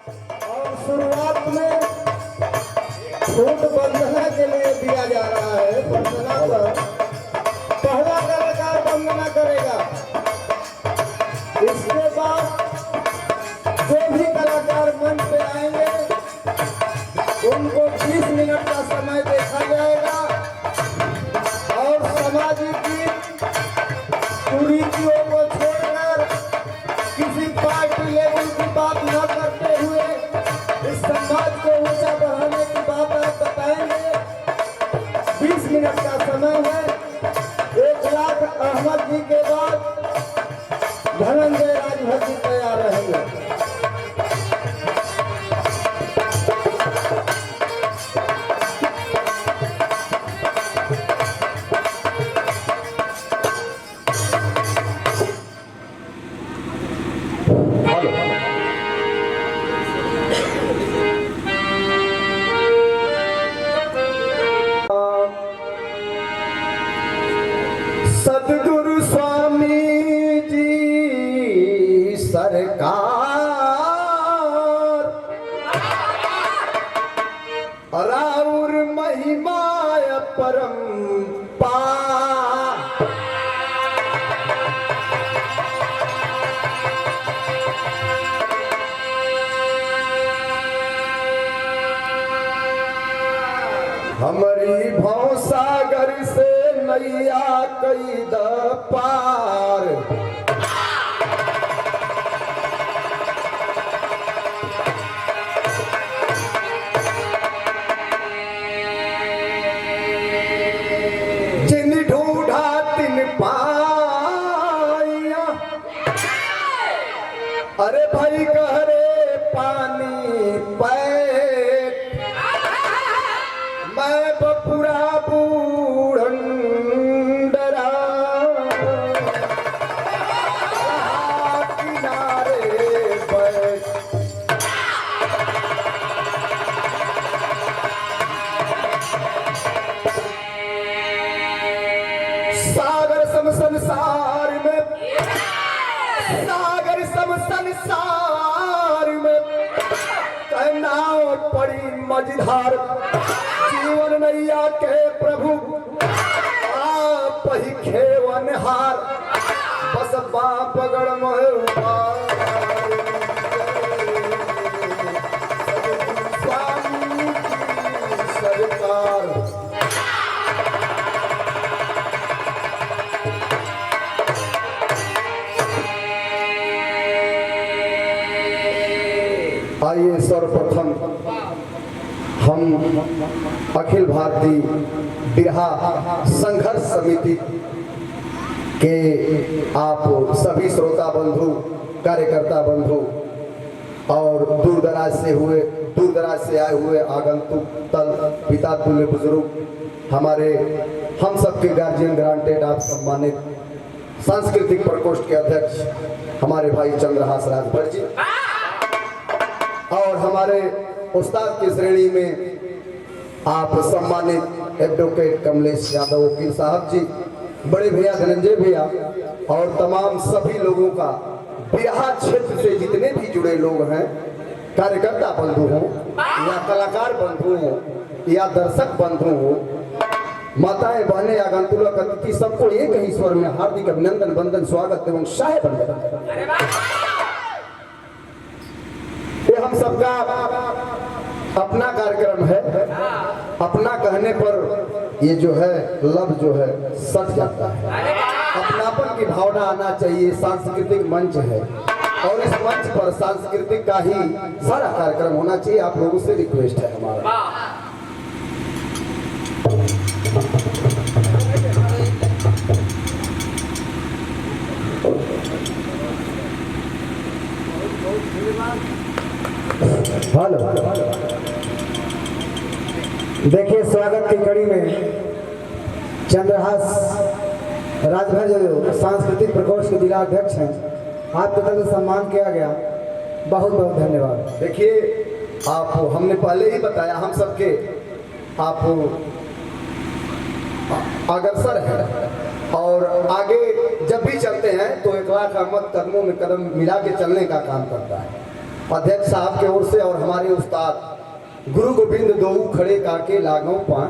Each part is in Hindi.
और शुरुआत में छूट वंदना के लिए दिया जा रहा है। वंदना पर पहला कलाकार वंदना करेगा। इसके बाद जो भी कलाकार मंच पे आएंगे उनको 20 मिनट का समय देखा जाएगा और सामाजिक कुरीतियों को छोड़कर किसी पार्टी लेवल की बात न करते हुए इस समाज को ऊंचा बढ़ाने की बात आप बताएंगे। 20 मिनट का समय है। 1 लाख अहमद जी के बाद धनंजय राजभर जी तैयार रहेंगे। सद्गुरु स्वामी जी सरकार राउर महिमा परम्पार। हमारी भवसागर से नैया कई द पार। जिन ढूंढा तिन पाया। अरे भाई कह रे पानी पैट मैं बपुरा बूढ़न डरा किनारे बैठ। सागर सम संसार में सागर सम संसार में कहनाओ पड़ी मझधार। जीवन नैया के प्रभु आप ही खेवनहार। बस पगड़ स्वामी सरकार। आइए सर्वप्रथम हम अखिल भारतीय बिरहा संघर्ष समिति के आप सभी श्रोता बंधु, कार्यकर्ता बंधु और दूर दराज से आए हुए आगंतुक तल पिता तुल्य बुजुर्ग हमारे हम सबके गार्जियन ग्रांटेड आप सम्मानित सांस्कृतिक प्रकोष्ठ के अध्यक्ष हमारे भाई चंद्रहास राजभर जी और हमारे उस्ताद की श्रेणी में आप सम्मानित एडवोकेट कमलेश यादव वकील साहब जी, बड़े भैया धनंजय भैया और तमाम सभी लोगों का बिरहा क्षेत्र से जितने भी जुड़े लोग हैं, कार्यकर्ता बंधु हों या कलाकार बंधु हों या दर्शक बंधु हों, माताएं बहनें आगंतुक अतिथि, सबको एक ही स्वर में हार्दिक अभिनंदन वंदन स्वागत एवं शाह बंदन। ये हम सबका अपना कार्यक्रम है। अपना कहने पर ये जो है लब जो है सट जाता है। अपनापन की भावना आना चाहिए। सांस्कृतिक मंच है और इस मंच पर सांस्कृतिक का ही सारा कार्यक्रम होना चाहिए। आप लोगों से रिक्वेस्ट है हमारा। हेलो देखिए, स्वागत की कड़ी में चंद्रहास राजभर जो सांस्कृतिक प्रकोष्ठ के जिला अध्यक्ष हैं, आपकी तरफ से सम्मान किया गया, बहुत बहुत धन्यवाद। देखिए आप, हमने पहले ही बताया हम सबके आप अग्रसर हैं और आगे जब भी चलते हैं तो 1 लाख अहमद कदमों में कदम मिला के चलने का काम करता है। अध्यक्ष साहब की ओर से और हमारे उस्ताद गुरु गोविंद दो खड़े काके लागो पान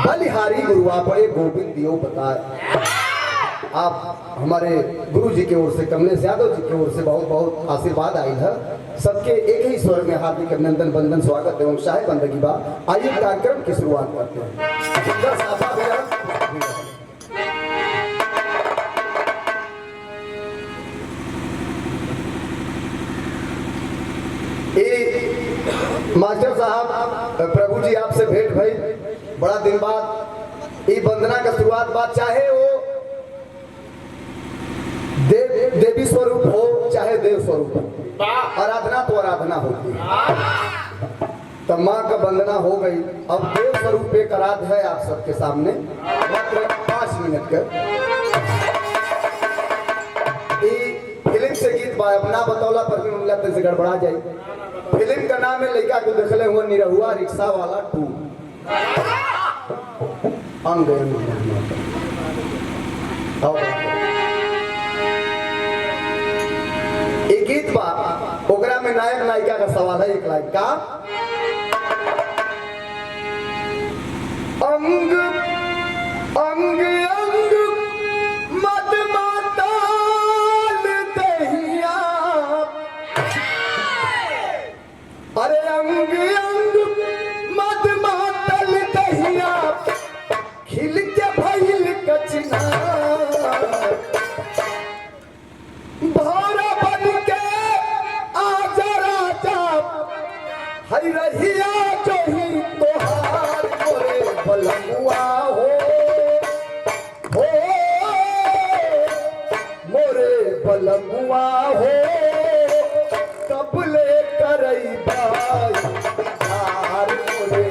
बलिहारी गुरुआ पड़े गोविंद दियो बताए। आप हमारे गुरु जी की ओर से कमलेश यादव जी की ओर से बहुत बहुत आशीर्वाद आई है। सबके एक ही स्वर में हार्दिक अभिनंदन बंदन स्वागत एवं शाही बंदगी बा। आइए कार्यक्रम की शुरुआत करते हैं। मास्टर साहब प्रभु जी आपसे भेंट भाई बड़ा दिन बाद ये वंदना का शुरुआत बात, चाहे वो देवी स्वरूप हो चाहे देव स्वरूप हो, आराधना तो आराधना होती है। तो माँ का वंदना हो गई। अब देव स्वरूप एक आराध है आप सबके सामने मात्र 5 मिनट का फिल्म से गीत ना बतौला पर भी मुमला से गड़बड़ा जाए। फिल्म का नाम है लड़का को देखले हुआ निरहुआ रिक्शा वाला 2 अंग एक गीत बा ओकरा में नायक नायिका का सवाल है। एक लाइन का अंग अंग अंग मत माताल दहिया, अरे अंग अंग मत मातल दहिया खिल के भइल कचना भौरा बन के आजा राजा हरि रहिया जो ही तोहार मोरे बलमुआ हो मोरे बलमुआ हो कबले करई बाई तार मोरे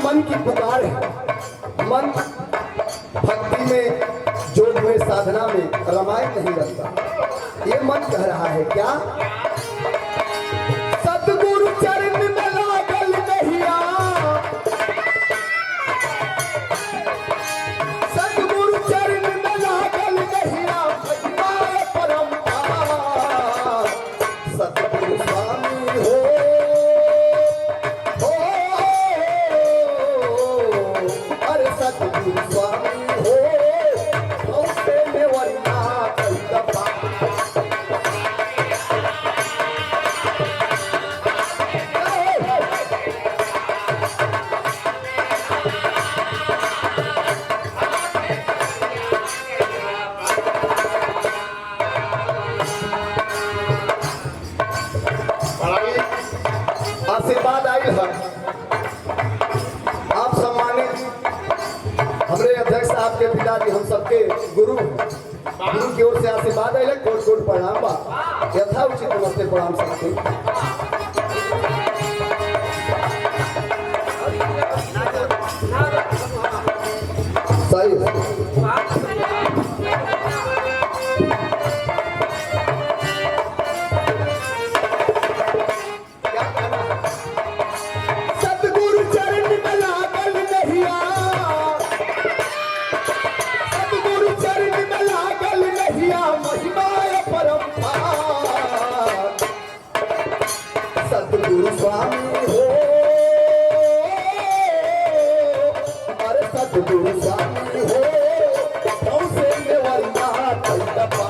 मन की पुकार है। मन भक्ति में योग में साधना में रामायण नहीं रखता। ये मन कह रहा है क्या सतगुरु चरण में लागल नहिया, सतगुरु चरण में लागल नहिया महिमा परम्पार सतगुरु स्वामी हो सतगुरु स्वामी हो औसे में वरना कई दफा आशीर्वाद आई है। आप सम्मानित हमरे अध्यक्ष साहब के पिताजी हम सबके गुरु की ओर से आशीर्वाद है। कोट कोट प्रणाम बा यथा उचित नमस्ते प्रणाम सबके। सही सतगुरु स्वामी हो अरे सतगुरु स्वामी हो औसे में वरना कई दफा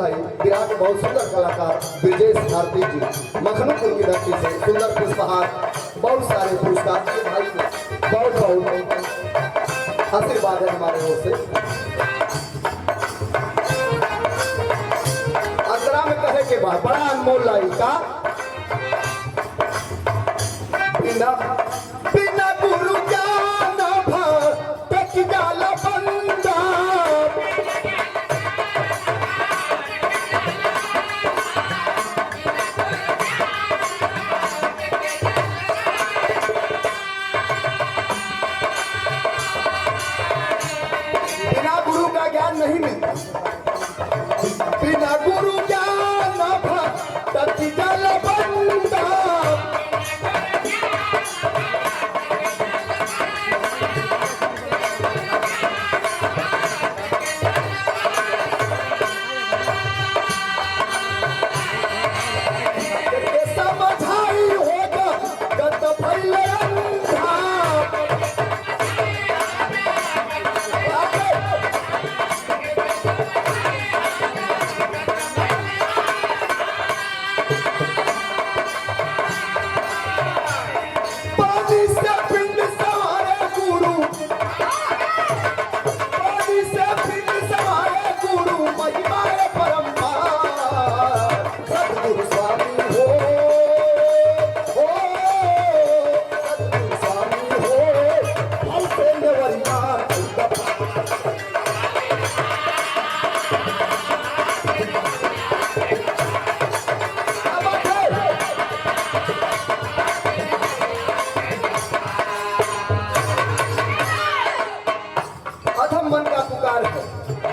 भाई बिहार के बहुत सुंदर कलाकार ब्रजेश भारती जी मखनपुर की धरती से सुंदर पुष्पहार बहुत सारे पुरस्कार के भाई बहुत बहुत आशीर्वाद है हमारे ओर से। अंतरा में कहे के बाद बड़ा अनमोल लाइन का बिना बिना गुरु ज्ञान भक्त जाला बंदा बिना गुरु का ज्ञान नहीं मिलता। बिना गुरु ज्ञान भक्त जाला बंदा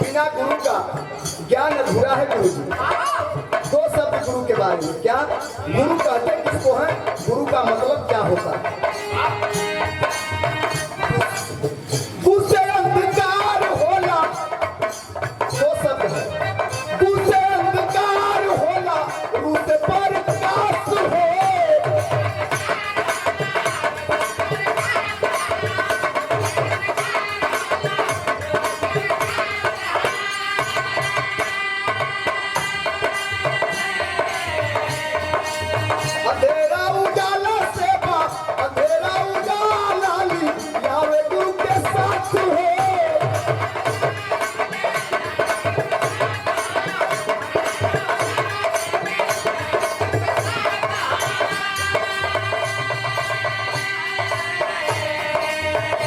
बिना गुरु का ज्ञान अधूरा है। गुरु जी दो शब्द गुरु के बारे में क्या गुरु कहते किसको है, गुरु का मतलब क्या होता है। गुस्से अंधकार होला दो शब्द है, गुस्से अंधकार होला रूसे पर प्रकाश हो।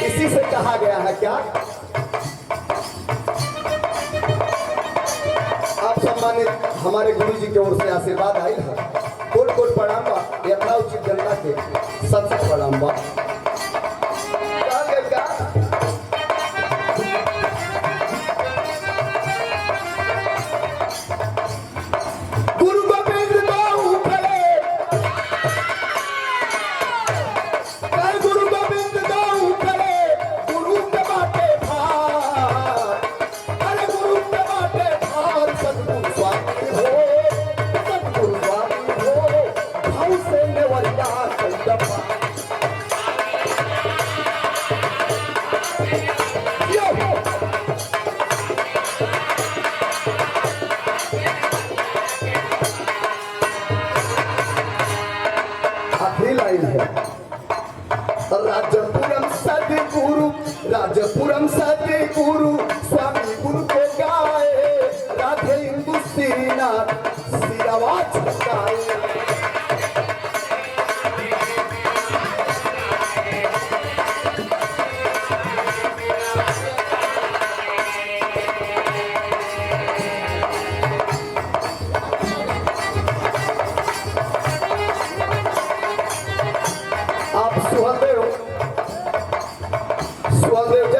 इसी से कहा गया है क्या, आप सम्मानित हमारे गुरु जी की ओर से आशीर्वाद आई है। कोट कोट प्रणाम बा यथा उचित जनता के सत सत प्रणाम बा। गुरु गोविंद दो खड़े, गुरु गोविंद दो खड़े, गुरु के बाटे भार, अरे गुरु के बाटे भार। सतगुरु स्वामी हो, सतगुरु स्वामी हो, भाव से नेवरिया संगमा। आखिरी लाइन है, राजपुरम सदगुरु, राजपुरम सदगुरु स्वामी गुरु को गाए, राधे इंदु श्रीनाथ सिरावा झुकाए।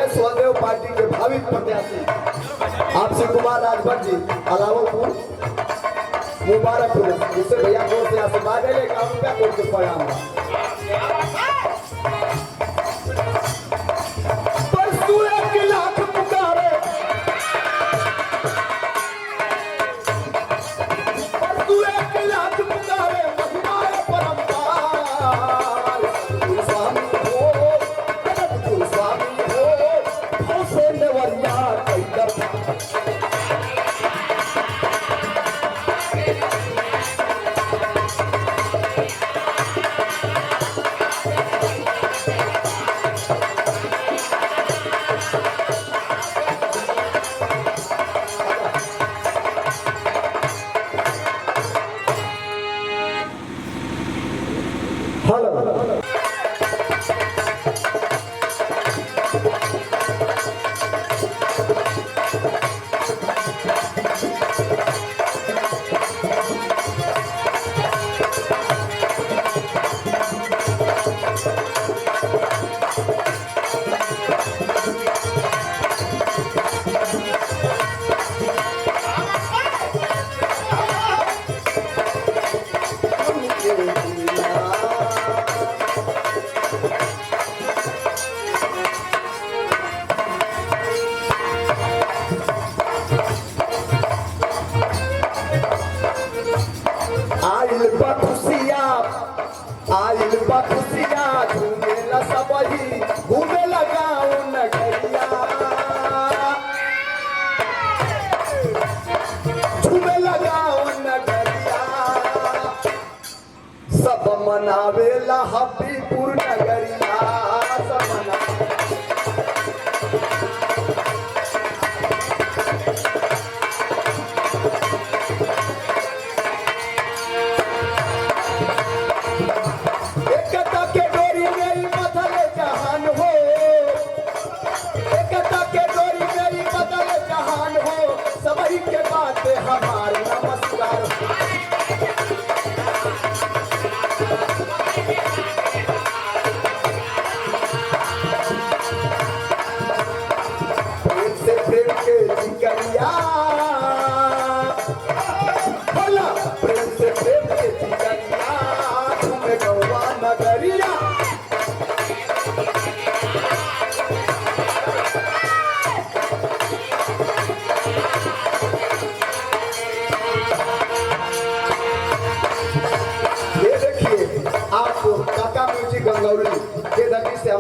सुहलदेव पार्टी के भावी प्रत्याशी आपसे कुमार राजभर जी अलावलपुर मुबारकपुर, उससे भैया को से आशीर्वाद है लेकर रुपया कोट के परिणाम लाख पुकारे, लाख पुकारे महिमाए परम्पार। स्वामी हो, स्वामी हो, भाव से नेवरिया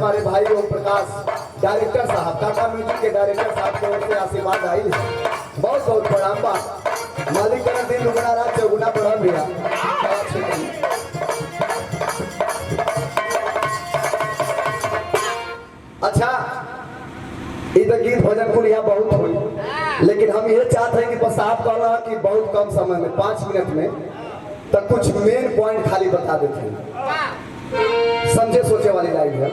हमारे भाई ओम प्रकाश डायरेक्टर साहब, टाटा म्यूजिक के डायरेक्टर साहब की ओर से आशीर्वाद आई है। बहुत बहुत प्रणाम बा। मालिक का दिन दुगुना रात चौगुना बढ़ा भैया। अच्छा, इधर गीत भजन कुल यहाँ बहुत हुई, लेकिन हम ये चाहते हैं कि बस आप कह रहा कि बहुत कम समय में 5 मिनट में तो कुछ मेन पॉइंट खाली बता देते हैं, समझे सोचे वाली लाइन है।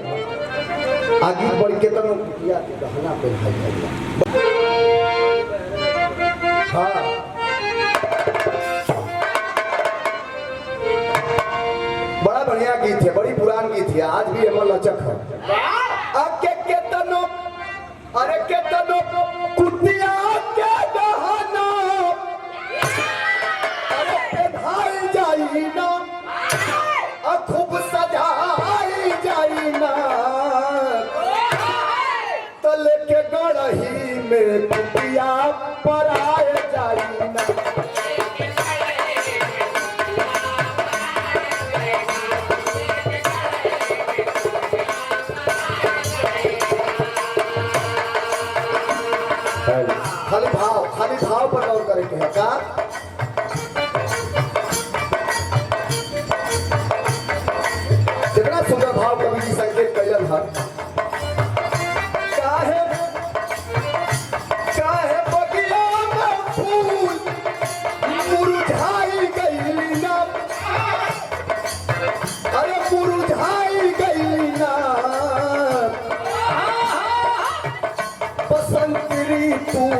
आगे बढ़ के तो गहना पे हाँ बड़ा बढ़िया गीत है, बड़ी पुरान गीत है, आज भी अमल लचक है। अरे केतनो कुतिया के गहना अरे पहनाई जाई ना, खूब सजाई जाई ना, तले के गढ़ही में कुतिया पराए जाई ना। खाली भाव पर गौर करे के है का। कितना सुंदर भाव कवि जी संकेत कैलन है। काहे बगिया में फूल मुरझाई गइली ना, अरे मुरझाई गइली ना, बसंत ऋतु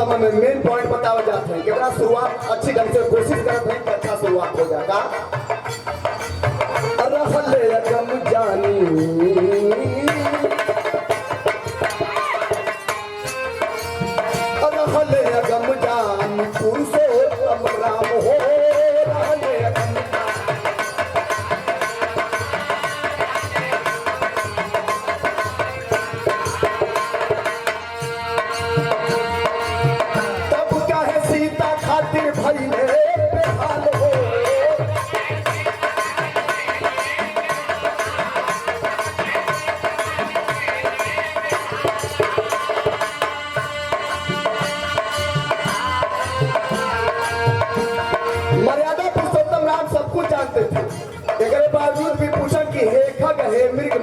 में मेन पॉइंट बताया जाते हैं कि बड़ा शुरुआत अच्छी ढंग से कोशिश करते हैं कि अच्छा शुरुआत हो जाएगा। रहले गम जानी रहले गम जानी पुरुषोत्तम राम हो, रहले गम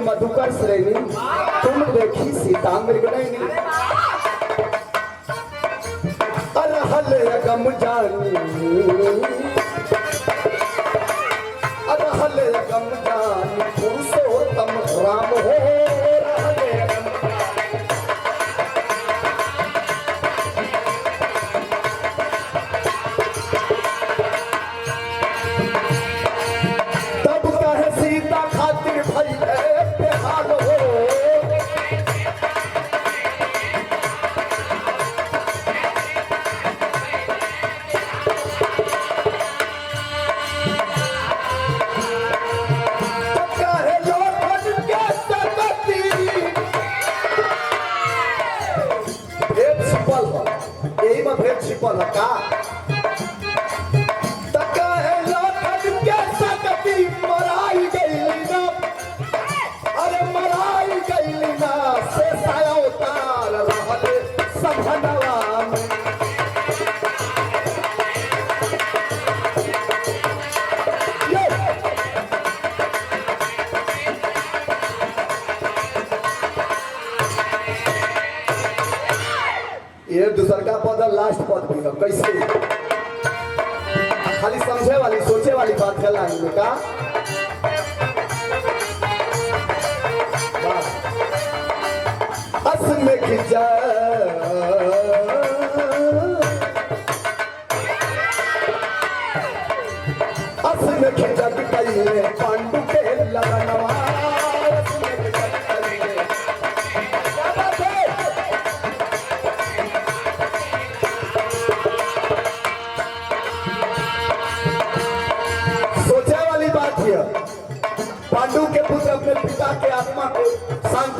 मधुकर श्रेणी तुम देखी सीता मृग नहीं। अरहले गम जानी अरहले गम जानी पुरुषोत्तम राम हो, तब कहे सीता खातिर भई छिपल का मराई गई ना, अरे मराई गई ना, से साया उतार रहले संभनवा में। ये दूसर का पद लास्ट पद भी है, कैसे खाली समझे वाली सोचे वाली बात कर लाएंगे का। असमें खिंचा असमें खिंचा कई पांडु के लगनवा,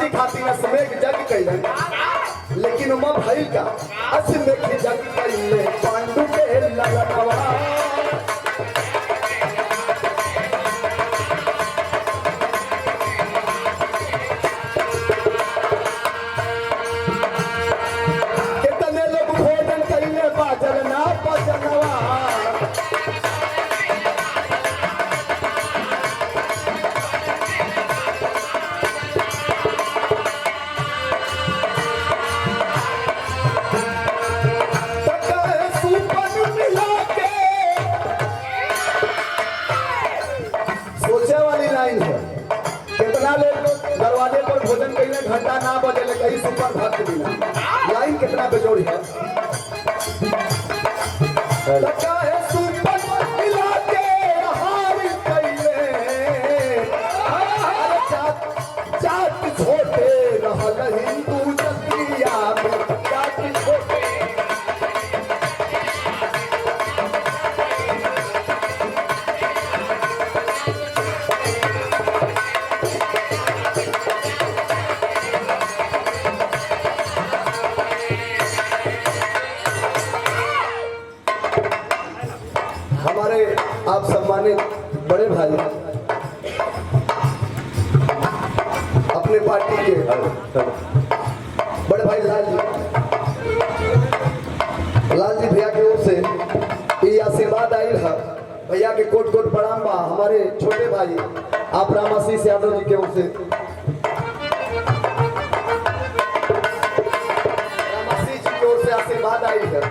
शांति खातिर असमेघ जग कैलन, लेकिन उमा भइल का असमेघ जग कैले पांडु के ललनवा। कितने लोग भोजन कैले बाजल ना बजनवा। सोचे वाली लाइन है, कितना लोग दरवाजे पर भोजन कैले घंटा ना बजे कहीं सुपर भक्त बिना। लाइन कितना बेजोड़ी है। छोटे रहल हिंदू जतिया में जाति छोटे। हमारे आप सम्मानित बड़े भाई अपने पार्टी के बड़े भाई लाल जी भैया की ओर से ये आशीर्वाद आई है। भैया के कोट कोट प्रणाम बा। हमारे छोटे भाई आप रामाशीष यादव जी की ओर से रामाशीष जी की ओर से आशीर्वाद आई है।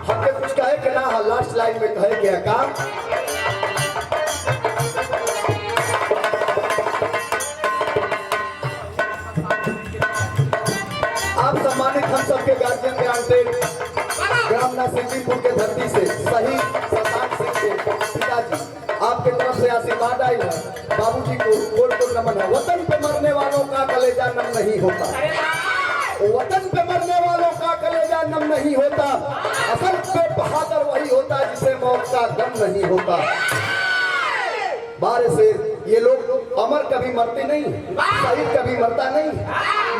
हमके कुछ कहे के ना है, लास्ट लाइन में कहे के है काम। आप सम्मानित हम सबके गार्जियन ग्रांटेड ग्राम नरसिंहपुर के धरती से सही शशांक सिंह के पिताजी आपके तरफ से आशीर्वाद आई है। बाबूजी को कोट कोट नमन है। वतन पे मरने वालों का कलेजा नम नहीं होता, वतन पे मरने वालों का कलेजा नम नहीं होता। असल पे बहादुर वही होता जिसे मौत का गम नहीं होता। बारे से ये लोग अमर कभी मरते नहीं, शहीद कभी मरता नहीं,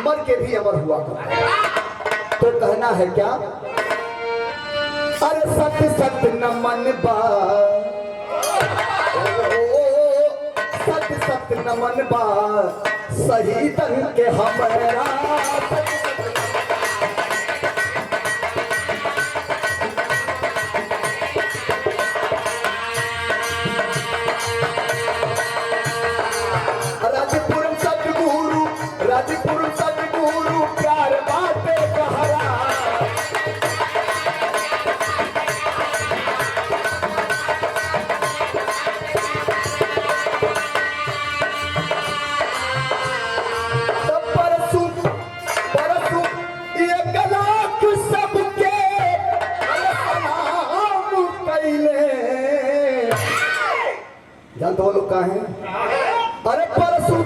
मर के भी अमर हुआ तो कहना है क्या। अरे सत्य सत्य नमन बा, सत्य सत्य नमन बा शहीदन के हमरा। राजपुर सतगुरु प्यार बाटे कहरा। परसु परसु एक लाख सबके सलाम कैले। जानते हो लोग कहाँ हैं। अरे परसु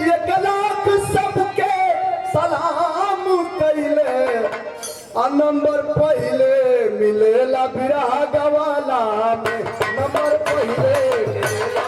एक लाख सबके सलाम कैले। नंबर पहले मिलेला बिरहा गवाला में, नंबर पहले मिलेला